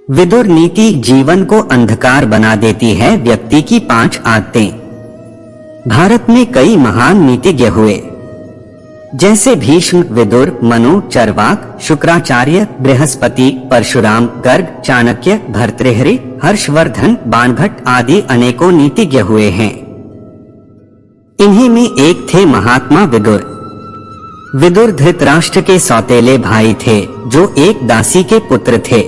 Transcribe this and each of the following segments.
विदुर नीति जीवन को अंधकार बना देती है। व्यक्ति की 5 आदतें। भारत में कई महान नीतिज्ञ हुए, जैसे भीष्म, विदुर, मनु, चरवाक, शुक्राचार्य, बृहस्पति, परशुराम, गर्ग, चाणक्य, भर्तृहरि, हर्षवर्धन, बाणभट्ट आदि अनेकों नीतिज्ञ हुए हैं। इन्हीं में एक थे महात्मा विदुर। विदुर धृतराष्ट्र के सौतेले भाई थे, जो एक दासी के पुत्र थे।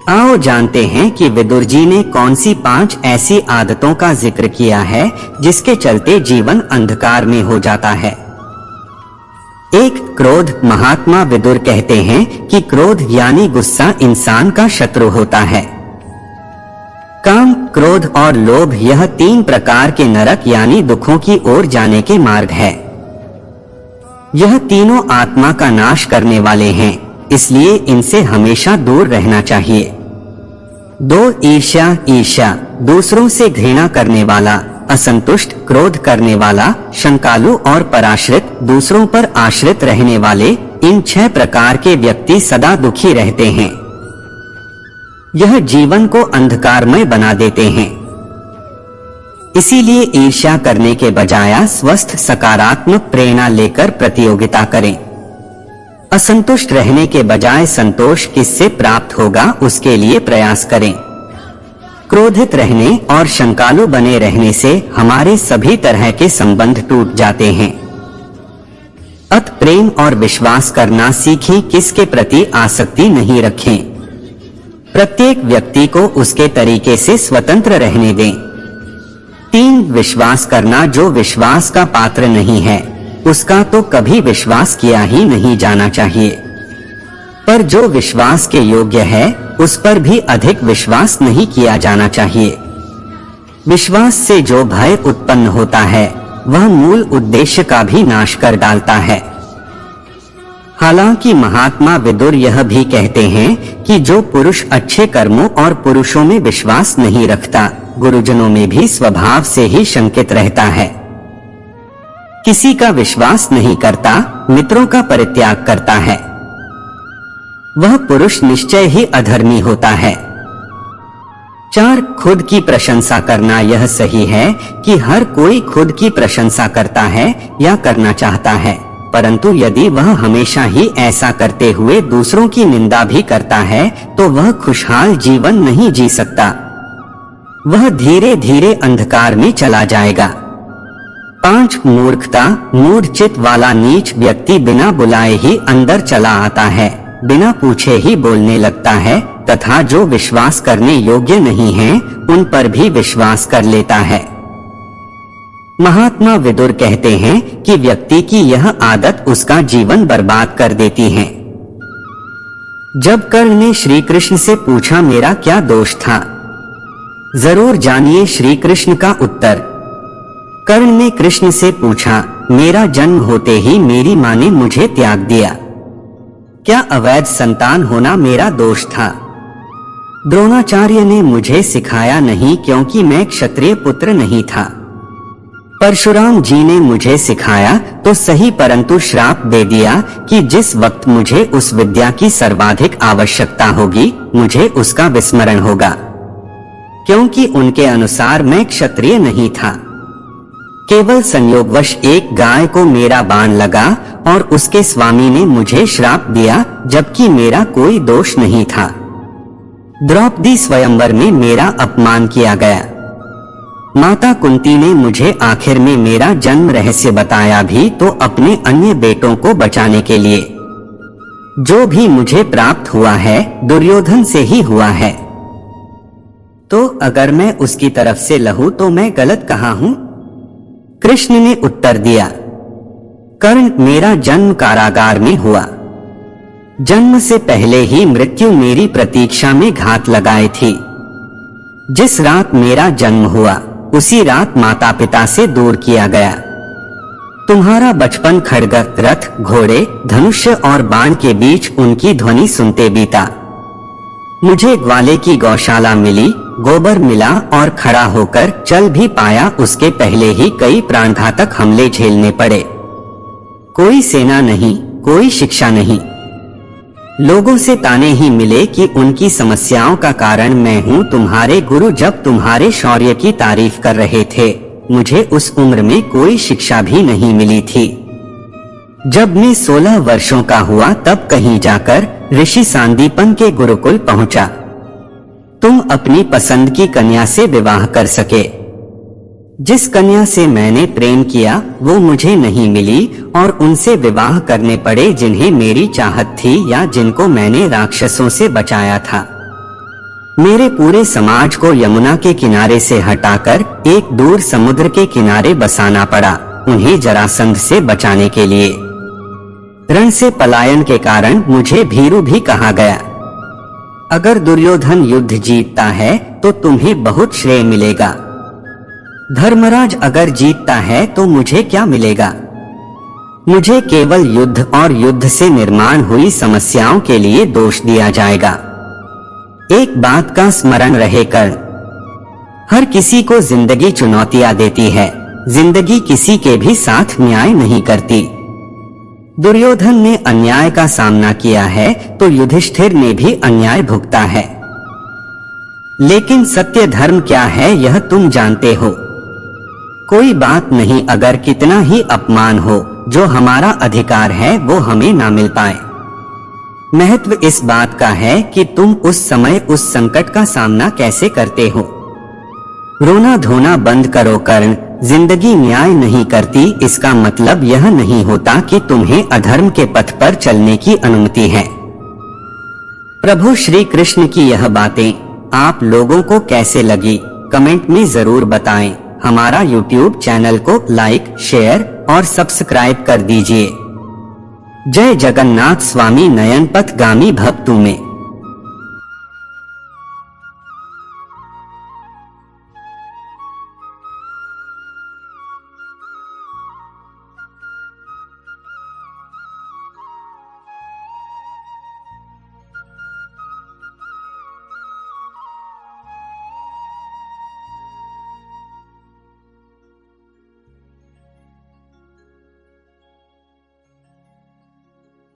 आओ जानते हैं कि विदुर जी ने कौन सी 5 ऐसी आदतों का जिक्र किया है जिसके चलते जीवन अंधकार में हो जाता है। 1. क्रोध। महात्मा विदुर कहते हैं कि क्रोध यानी गुस्सा इंसान का शत्रु होता है। काम, क्रोध और लोभ यह 3 प्रकार के नरक यानी दुखों की ओर जाने के मार्ग है। यह तीनों आत्मा का नाश करने वाले हैं, इसलिए इनसे हमेशा दूर रहना चाहिए। 2. ईर्ष्या। ईर्ष्या दूसरों से घृणा करने वाला, असंतुष्ट, क्रोध करने वाला, शंकालु और पराश्रित, दूसरों पर आश्रित रहने वाले, इन 6 प्रकार के व्यक्ति सदा दुखी रहते हैं। यह जीवन को अंधकारमय बना देते हैं। इसीलिए ईर्ष्या करने के बजाय स्वस्थ सकारात्मक प्रेरणा लेकर प्रतियोगिता करें। असंतुष्ट रहने के बजाय संतोष किससे प्राप्त होगा उसके लिए प्रयास करें। क्रोधित रहने और शंकालु बने रहने से हमारे सभी तरह के संबंध टूट जाते हैं। अत प्रेम और विश्वास करना सीखें, किसके प्रति आसक्ति नहीं रखें। प्रत्येक व्यक्ति को उसके तरीके से स्वतंत्र रहने दें। 3. विश्वास करना। जो विश्वास का पात्र नहीं है उसका तो कभी विश्वास किया ही नहीं जाना चाहिए, पर जो विश्वास के योग्य है उस पर भी अधिक विश्वास नहीं किया जाना चाहिए। विश्वास से जो भय उत्पन्न होता है वह मूल उद्देश्य का भी नाश कर डालता है। हालांकि महात्मा विदुर यह भी कहते हैं कि जो पुरुष अच्छे कर्मों और पुरुषों में विश्वास नहीं रखता, गुरुजनों में भी स्वभाव से ही शंकित रहता है। किसी का विश्वास नहीं करता, मित्रों का परित्याग करता है, वह पुरुष निश्चय ही अधर्मी होता है। 4. खुद की प्रशंसा करना। यह सही है कि हर कोई खुद की प्रशंसा करता है या करना चाहता है, परंतु यदि वह हमेशा ही ऐसा करते हुए दूसरों की निंदा भी करता है तो वह खुशहाल जीवन नहीं जी सकता, वह धीरे धीरे अंधकार में चला जाएगा। 5. मूर्खता। मूढ़चित वाला नीच व्यक्ति बिना बुलाए ही अंदर चला आता है, बिना पूछे ही बोलने लगता है तथा जो विश्वास करने योग्य नहीं है उन पर भी विश्वास कर लेता है। महात्मा विदुर कहते हैं कि व्यक्ति की यह आदत उसका जीवन बर्बाद कर देती है। जब कर्ण ने श्री कृष्ण से पूछा मेरा क्या दोष था, जरूर जानिए श्री कृष्ण का उत्तर। कर्ण ने कृष्ण से पूछा मेरा जन्म होते ही मेरी माँ ने मुझे त्याग दिया, क्या अवैध संतान होना मेरा दोष था? द्रोणाचार्य ने मुझे सिखाया नहीं क्योंकि मैं क्षत्रिय पुत्र नहीं था। परशुराम जी ने मुझे सिखाया तो सही, परंतु श्राप दे दिया कि जिस वक्त मुझे उस विद्या की सर्वाधिक आवश्यकता होगी मुझे उसका विस्मरण होगा, क्योंकि उनके अनुसार मैं क्षत्रिय नहीं था। केवल संयोगवश एक गाय को मेरा बाण लगा और उसके स्वामी ने मुझे श्राप दिया, जबकि मेरा कोई दोष नहीं था। द्रौपदी स्वयंवर में मेरा अपमान किया गया। माता कुंती ने मुझे आखिर में मेरा जन्म रहस्य बताया भी तो अपने अन्य बेटों को बचाने के लिए। जो भी मुझे प्राप्त हुआ है दुर्योधन से ही हुआ है, तो अगर मैं उसकी तरफ से लहू तो मैं गलत कहाँ हूँ? कृष्ण ने उत्तर दिया, कर्ण मेरा जन्म कारागार में हुआ। जन्म से पहले ही मृत्यु मेरी प्रतीक्षा में घात लगाए थी। जिस रात मेरा जन्म हुआ उसी रात माता पिता से दूर किया गया। तुम्हारा बचपन खड्ग, रथ, घोड़े, धनुष्य और बाण के बीच उनकी ध्वनि सुनते बीता। मुझे ग्वाले की गौशाला मिली, गोबर मिला और खड़ा होकर चल भी पाया, उसके पहले ही कई प्राणघातक हमले झेलने पड़े। कोई सेना नहीं, कोई शिक्षा नहीं, लोगों से ताने ही मिले कि उनकी समस्याओं का कारण मैं हूँ। तुम्हारे गुरु जब तुम्हारे शौर्य की तारीफ कर रहे थे, मुझे उस उम्र में कोई शिक्षा भी नहीं मिली थी। जब मैं 16 वर्षों का हुआ तब कहीं जाकर ऋषि सांदीपन के गुरुकुल पहुंचा। तुम अपनी पसंद की कन्या से विवाह कर सके। जिस कन्या से मैंने प्रेम किया वो मुझे नहीं मिली और उनसे विवाह करने पड़े जिन्हें मेरी चाहत थी या जिनको मैंने राक्षसों से बचाया था। मेरे पूरे समाज को यमुना के किनारे से हटाकर एक दूर समुद्र के किनारे बसाना पड़ा, उन्हें जरासंध से बचाने के लिए। रण से पलायन के कारण मुझे भीरू भी कहा गया। अगर दुर्योधन युद्ध जीतता है तो तुम्हें बहुत श्रेय मिलेगा। धर्मराज अगर जीतता है तो मुझे क्या मिलेगा? मुझे केवल युद्ध और युद्ध से निर्माण हुई समस्याओं के लिए दोष दिया जाएगा। एक बात का स्मरण रहे कर्ण, हर किसी को जिंदगी चुनौतियां देती है, जिंदगी किसी के भी साथ न्याय नहीं करती। दुर्योधन ने अन्याय का सामना किया है तो युधिष्ठिर ने भी अन्याय भुगता है। लेकिन सत्य धर्म क्या है यह तुम जानते हो। कोई बात नहीं, अगर कितना ही अपमान हो, जो हमारा अधिकार है वो हमें ना मिल पाए। महत्व इस बात का है कि तुम उस समय उस संकट का सामना कैसे करते हो। रोना धोना बंद करो कर्ण, जिंदगी न्याय नहीं करती इसका मतलब यह नहीं होता कि तुम्हें अधर्म के पथ पर चलने की अनुमति है। प्रभु श्री कृष्ण की यह बातें आप लोगों को कैसे लगी कमेंट में जरूर बताएं। हमारा YouTube चैनल को लाइक, शेयर और सब्सक्राइब कर दीजिए। जय जगन्नाथ स्वामी नयन पथगामी भक्तों में।